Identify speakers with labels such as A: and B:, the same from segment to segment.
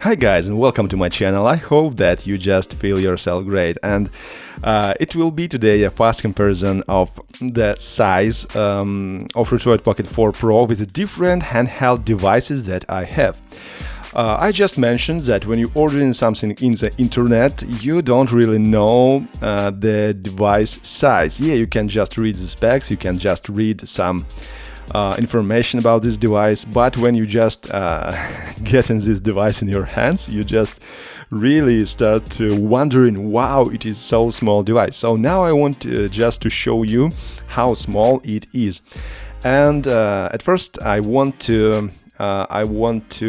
A: Hi guys and welcome to my channel. I hope that you just feel yourself great, and it will be today a fast comparison of the size of Retroid Pocket 4 Pro with the different handheld devices that I have. I just mentioned that when you order something in the internet, you don't really know the device size. Yeah, you can just read the specs, you can just read some information about this device, but when you just getting this device in your hands, you just really start to wondering, wow, it is so small device. So now I want just to show you how small it is. And at first I want to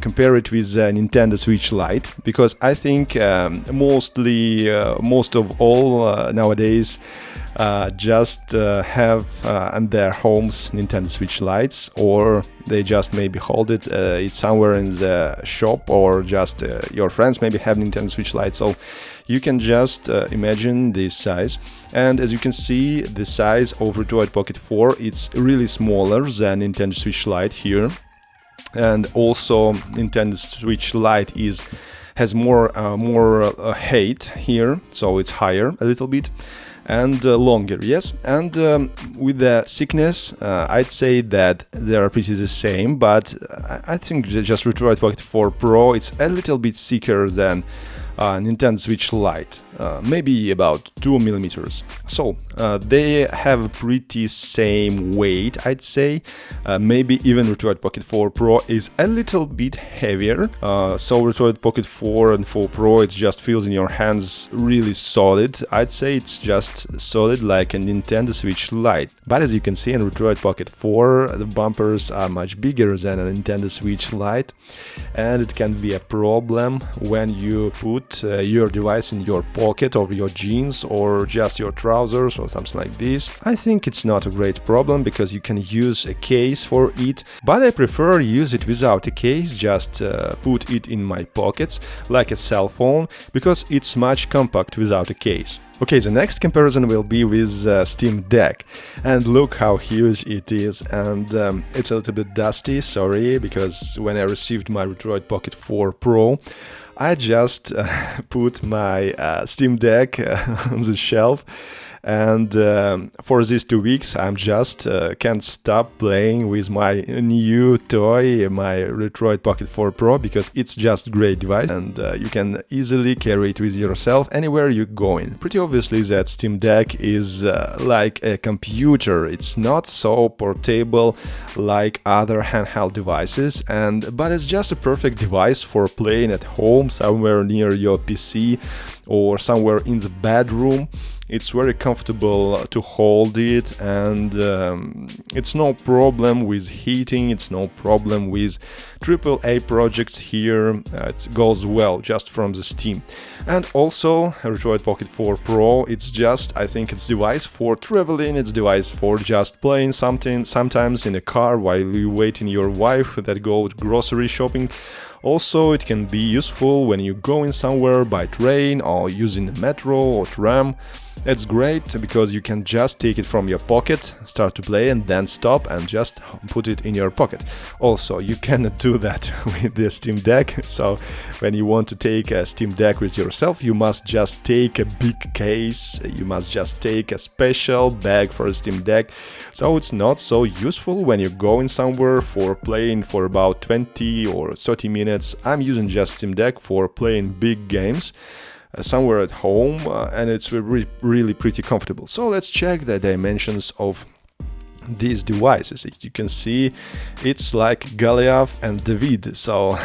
A: compare it with the Nintendo Switch Lite, because I think most of all nowadays just have in their homes Nintendo Switch Lites, or they just maybe hold it it's somewhere in the shop, or just your friends maybe have Nintendo Switch Lite. So you can just imagine this size, and as you can see, the size of Retroid Pocket 4, it's really smaller than Nintendo Switch Lite here. And also Nintendo Switch Lite has more height here, so it's higher a little bit and longer, yes. And with the thickness, I'd say that they are pretty the same, but I think just Retroid Pocket 4 Pro, it's a little bit thicker than Nintendo Switch Lite, maybe about 2 millimeters. So they have a pretty same weight, I'd say. Maybe even Retroid Pocket 4 Pro is a little bit heavier. So Retroid Pocket 4 and 4 Pro, it just feels in your hands really solid. I'd say it's just solid like a Nintendo Switch Lite. But as you can see in Retroid Pocket 4, the bumpers are much bigger than a Nintendo Switch Lite, and it can be a problem when you put your device in your pocket of your jeans or just your trousers or something like this. I think it's not a great problem because you can use a case for it, but I prefer use it without a case, just put it in my pockets like a cell phone, because it's much compact without a case. Okay, the next comparison will be with Steam Deck, and look how huge it is, and it's a little bit dusty, sorry, because when I received my Retroid Pocket 4 Pro, I just put my Steam Deck on the shelf, and for these 2 weeks I'm just can't stop playing with my new toy, my Retroid Pocket 4 Pro, because it's just a great device, and you can easily carry it with yourself anywhere you're going. Pretty obviously that Steam Deck is like a computer. It's not so portable like other handheld devices, but it's just a perfect device for playing at home, somewhere near your PC or somewhere in the bedroom. It's very comfortable to hold it, and it's no problem with heating, it's no problem with AAA projects here. It goes well just from the Steam. And also Retroid Pocket 4 Pro, it's just, I think it's device for traveling, it's device for just playing something, sometimes in a car while you waiting your wife that go grocery shopping. Also, it can be useful when you're going somewhere by train or using the metro or tram. It's great because you can just take it from your pocket, start to play, and then stop and just put it in your pocket. Also, you cannot do that with the Steam Deck, so when you want to take a Steam Deck with yourself, you must just take a big case, you must just take a special bag for a Steam Deck. So it's not so useful when you're going somewhere for playing for about 20 or 30 minutes. I'm using just Steam Deck for playing big games somewhere at home, and it's really pretty comfortable. So let's check the dimensions of these devices. As you can see, it's like Goliath and David, so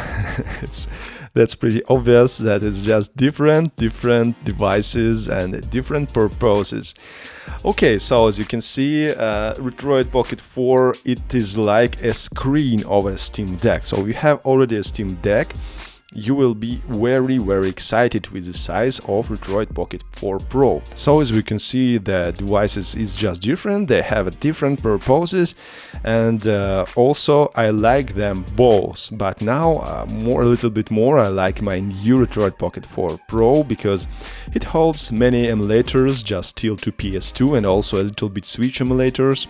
A: that's pretty obvious that it's just different devices and different purposes. Okay, so as you can see, Retroid Pocket 4, it is like a screen of a Steam Deck. So we have already a Steam Deck. You will be very excited with the size of Retroid Pocket 4 Pro. So as we can see, the devices is just different, they have different purposes, and also I like them both. But now a little bit more I like my new Retroid Pocket 4 Pro, because it holds many emulators just till to PS2 and also a little bit Switch emulators.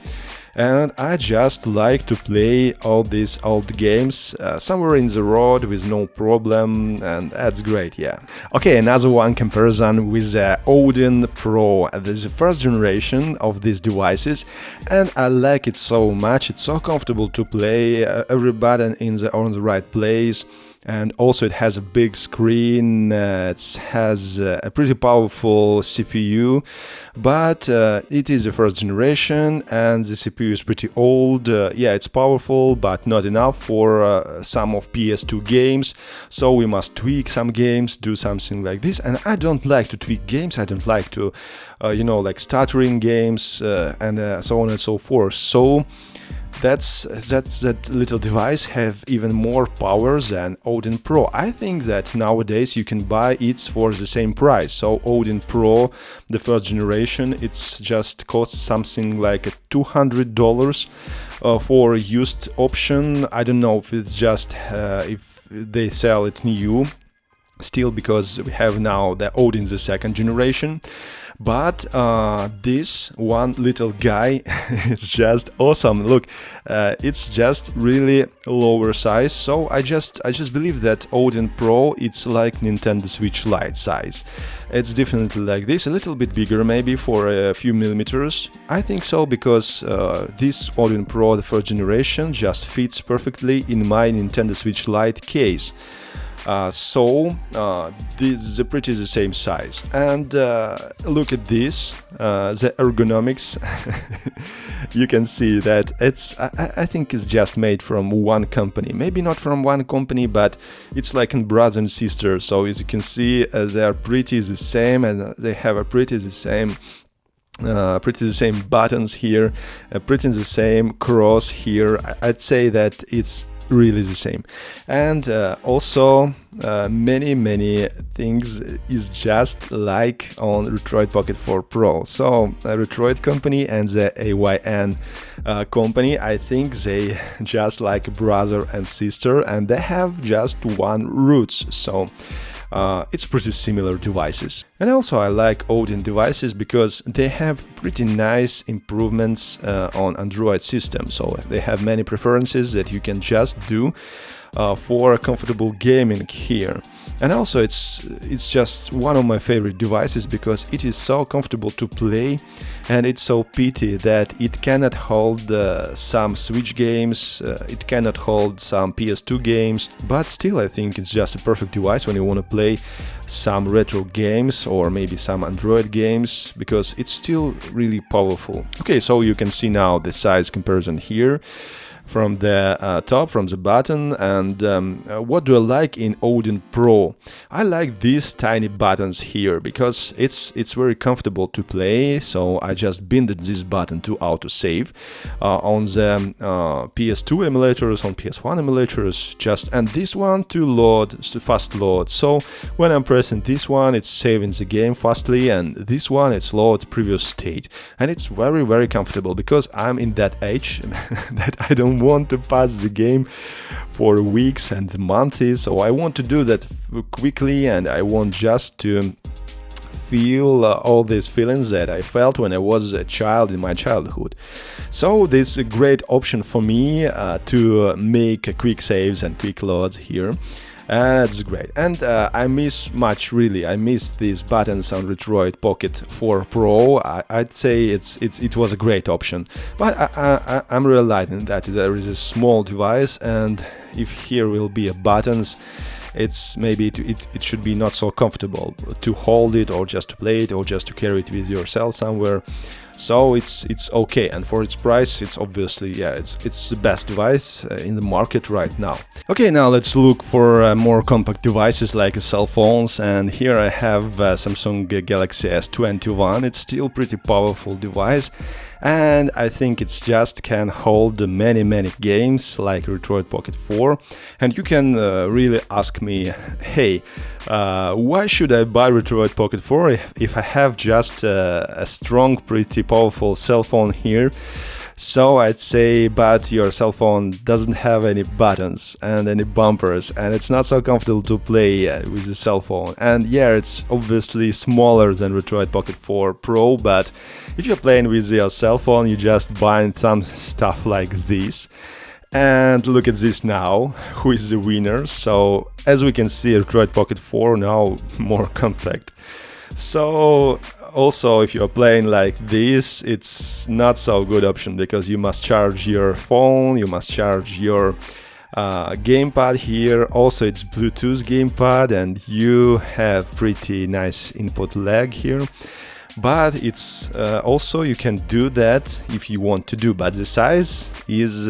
A: and I just like to play all these old games somewhere in the road with no problem, and that's great, yeah. Okay, another one comparison with the Odin Pro. This is the first generation of these devices, and I like it so much. It's so comfortable to play, every button on the right place. And also it has a big screen, it has a pretty powerful CPU, but it is the first generation and the CPU is pretty old. Yeah, it's powerful, but not enough for some of PS2 games, so we must tweak some games, do something like this. And I don't like to tweak games, I don't like to, like stuttering games and so on and so forth. So that little device have even more power than Odin Pro. I think that nowadays you can buy it for the same price. So Odin Pro, the first generation, it's just costs something like $200 for a used option. I don't know if it's just if they sell it new still, because we have now the Odin the second generation. But this one little guy is just awesome. Look, it's just really lower size. So I just believe that Odin Pro, it's like Nintendo Switch Lite size. It's definitely like this, a little bit bigger, maybe for a few millimeters. I think so, because this Odin Pro, the first generation, just fits perfectly in my Nintendo Switch Lite case. This is pretty the same size. And look at this, the ergonomics. You can see that I think it's just made from one company. Maybe not from one company, but it's like a brother and sister. So as you can see, they are pretty the same, and they have a pretty the same buttons here, pretty the same cross here. I'd say that it's really the same. And also many things is just like on Retroid Pocket 4 Pro. So Retroid company and the AYN company, I think they just like brother and sister, and they have just one roots. So it's pretty similar devices. And also I like Odin devices because they have pretty nice improvements on Android system. So they have many preferences that you can just do for comfortable gaming here. And also it's just one of my favorite devices because it is so comfortable to play, and it's so pity that it cannot hold some Switch games, it cannot hold some PS2 games, but still I think it's just a perfect device when you want to play some retro games or maybe some Android games, because it's still really powerful. Okay, so you can see now the size comparison here from the top, from the button. And what do I like in Odin Pro? I like these tiny buttons here because it's very comfortable to play. So I just binded this button to autosave on the PS2 emulators, on PS1 emulators, and this one to load, to fast load. So when I'm pressing this one, it's saving the game fastly, and this one it's load previous state, and it's very comfortable because I'm in that age that I don't want to pass the game for weeks and months, so I want to do that quickly, and I want just to feel all these feelings that I felt when I was a child in my childhood. So this is a great option for me to make quick saves and quick loads here. That's great. And I miss much, really. I miss these buttons on Retroid Pocket 4 Pro. I'd say it was a great option. But I'm realizing that there is a small device, and if here will be a buttons, it's maybe it should be not so comfortable to hold it, or just to play it, or just to carry it with yourself somewhere. So it's okay, and for its price, it's obviously, yeah, it's the best device in the market right now. Okay, now let's look for more compact devices like cell phones, and here I have Samsung Galaxy S21. It's still pretty powerful device, and I think it's just can hold many games like Retroid Pocket 4. And you can really ask me, hey, why should I buy Retroid Pocket 4 if I have just a strong, pretty powerful cell phone here? So I'd say, but your cell phone doesn't have any buttons and any bumpers, and it's not so comfortable to play with the cell phone. And yeah, it's obviously smaller than Retroid Pocket 4 Pro, but if you're playing with your cell phone, you just bind some stuff like this. And look at this now, who is the winner? So as we can see, Retroid Pocket 4 now more compact. So also, if you're playing like this, it's not so good option because you must charge your phone, you must charge your gamepad here. Also, it's Bluetooth gamepad, and you have pretty nice input lag here. But it's also you can do that if you want to do, but the size is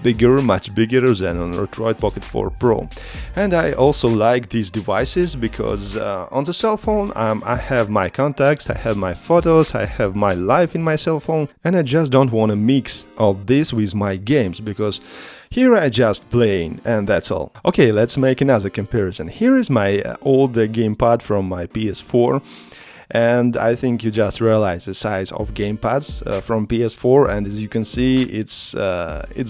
A: bigger, much bigger than on Retroid Pocket 4 Pro. And I also like these devices because on the cell phone I have my contacts, I have my photos, I have my life in my cell phone, and I just don't want to mix all this with my games because here I just playing and that's all. Okay, let's make another comparison. Here is my old gamepad from my PS4. And I think you just realize the size of gamepads from PS4, and as you can see, it's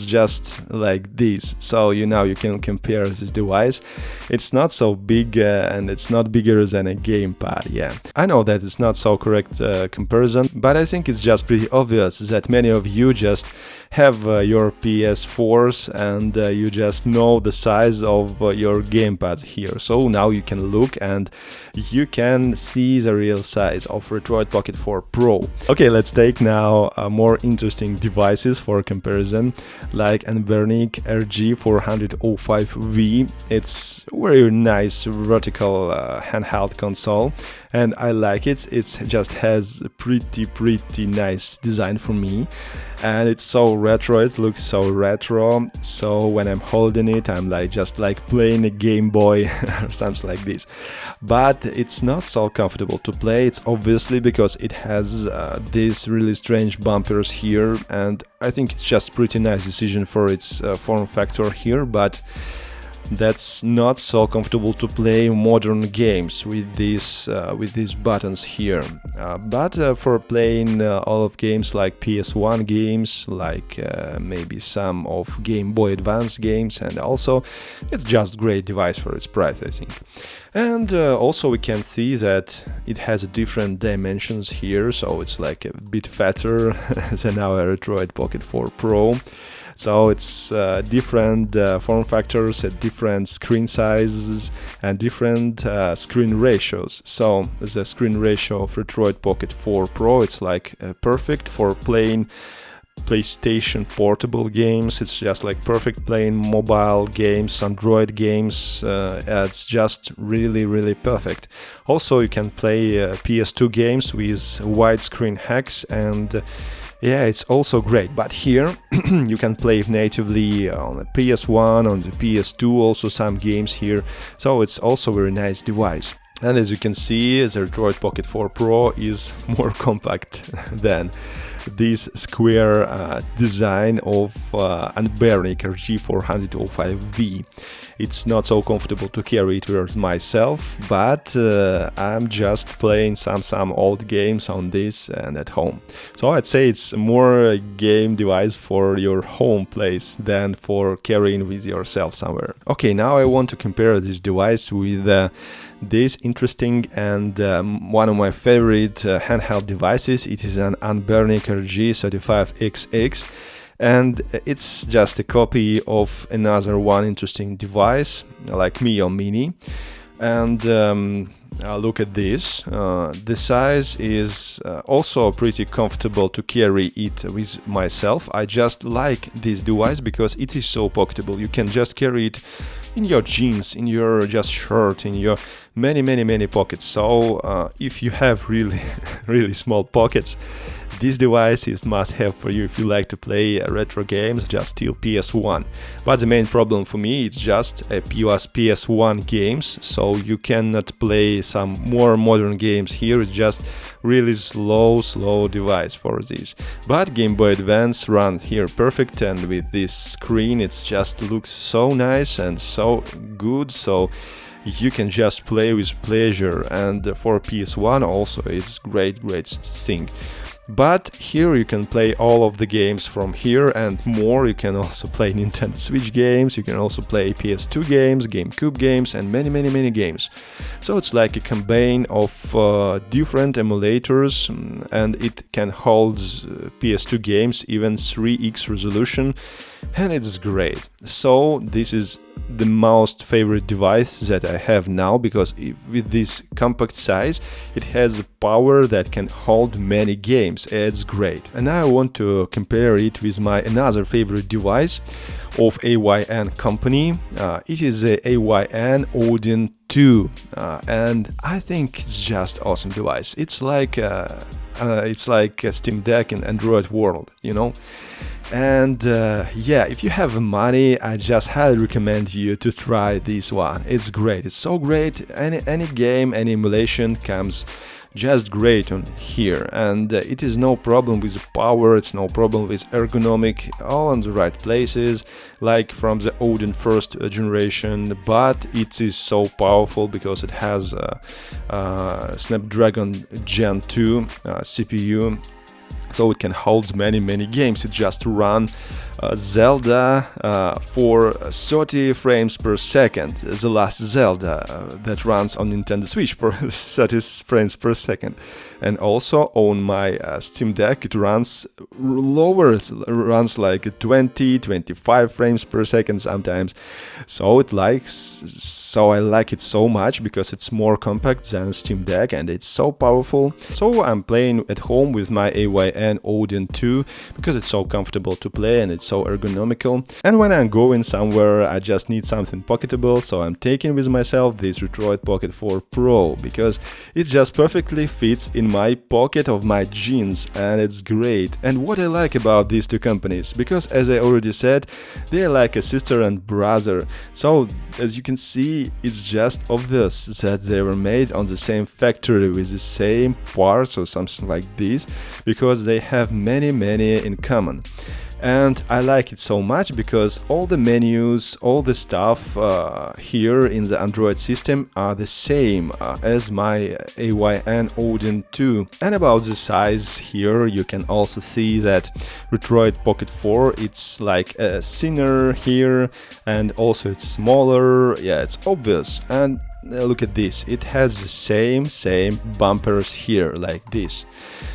A: just like this. So now you can compare this device. It's not so big, and it's not bigger than a gamepad. Yeah, I know that it's not so correct comparison, but I think it's just pretty obvious that many of you just have your PS4s and you just know the size of your gamepads here. So now you can look and you can see the real size of Retroid Pocket 4 Pro. Okay, let's take now more interesting devices for comparison, like Anbernic RG405V. It's very nice vertical handheld console, and I like it. It just has a pretty nice design for me, and it's so retro. It looks so retro. So when I'm holding it, I'm just like playing a Game Boy or something like this. But it's not so comfortable to play. It's obviously because it has these really strange bumpers here, and I think it's just pretty nice decision for its form factor here, but that's not so comfortable to play modern games with these buttons here. But for playing all of games like PS1 games, like maybe some of Game Boy Advance games, and also it's just great device for its price, I think. And also we can see that it has different dimensions here, so it's like a bit fatter than our Retroid Pocket 4 Pro. So it's different form factors at different screen sizes and different screen ratios. So the screen ratio of Retroid Pocket 4 Pro, it's like perfect for playing PlayStation portable games. It's just like perfect playing mobile games, Android games. It's just really perfect. Also, you can play PS2 games with widescreen hacks, and yeah, it's also great. But here you can play natively on the PS1, on the PS2, also some games here. So it's also a very nice device. And as you can see, the Retroid Pocket 4 Pro is more compact than this square design of Anbernic RG405V. It's not so comfortable to carry it with myself, but I'm just playing some old games on this and at home. So I'd say it's more a game device for your home place than for carrying with yourself somewhere. Okay, now I want to compare this device with this interesting and one of my favorite handheld devices. It is an Anbernic RG35xx, and it's just a copy of another one interesting device like Mio Mini. And look at this, the size is also pretty comfortable to carry it with myself. I just like this device because it is so pocketable. You can just carry it in your jeans, in your just shirt, in your many pockets. So if you have really small pockets, this device is must-have for you if you like to play retro games, just till PS1. But the main problem for me is just PS1 games, so you cannot play some more modern games here. It's just really slow device for this. But Game Boy Advance run here perfect, and with this screen it just looks so nice and so good, so you can just play with pleasure. And for PS1 also it's great thing. But here you can play all of the games from here and more. You can also play Nintendo Switch games, you can also play PS2 games, GameCube games, and many games. So it's like a combine of different emulators, and it can hold PS2 games, even 3x resolution, and it's great. So this is the most favorite device that I have now, because with this compact size it has a power that can hold many games. It's great. And now I want to compare it with my another favorite device of AYN company. It is the AYN Odin 2, and I think it's just awesome device. It's like a Steam Deck in Android world, you know. And yeah, if you have money, I just highly recommend you to try this one. It's great, it's so great. Any game, any emulation comes just great on here, and it is no problem with the power, it's no problem with ergonomic, all in the right places, like from the Odin first generation. But it is so powerful because it has Snapdragon Gen 2 CPU, so it can hold many games. It just run Zelda for 30 frames per second, the last Zelda that runs on Nintendo Switch for 30 frames per second. And also on my Steam Deck it runs lower, it runs like 20-25 frames per second sometimes. So I like it so much because it's more compact than Steam Deck and it's so powerful. So I'm playing at home with my AYN Odin 2 because it's so comfortable to play and it's so ergonomical. And when I'm going somewhere I just need something pocketable, so I'm taking with myself this Retroid Pocket 4 Pro because it just perfectly fits in my pocket of my jeans, and it's great. And what I like about these two companies, because as I already said, they're like a sister and brother. So as you can see, it's just obvious that they were made on the same factory with the same parts or something like this, because they have many in common. And I like it so much because all the menus, all the stuff here in the Android system are the same as my AYN Odin 2. And about the size here, you can also see that Retroid Pocket 4, it's like thinner here, and also it's smaller. Yeah, it's obvious. And look at this, it has the same bumpers here like this.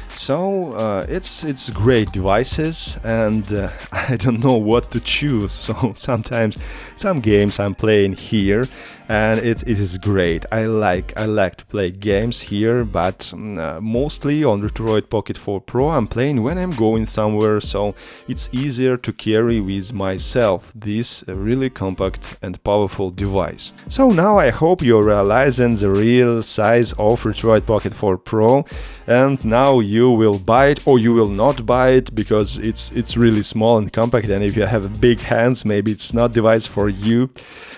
A: So it's great devices, and I don't know what to choose. So sometimes some games I'm playing here, and it is great. I like to play games here, but mostly on Retroid Pocket 4 Pro I'm playing when I'm going somewhere, so it's easier to carry with myself this really compact and powerful device. So now I hope you're realizing the real size of Retroid Pocket 4 Pro, and now you will buy it or you will not buy it because it's really small and compact, and if you have big hands maybe it's not device for you.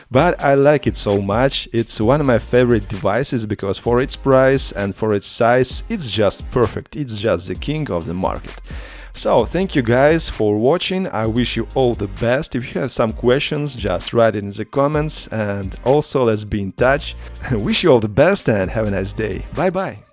A: But I like it so much. It's one of my favorite devices because for its price and for its size it's just perfect. It's just the king of the market. So thank you guys for watching. I wish you all the best. If you have some questions, just write it in the comments, and also let's be in touch. Wish you all the best and have a nice day. Bye bye.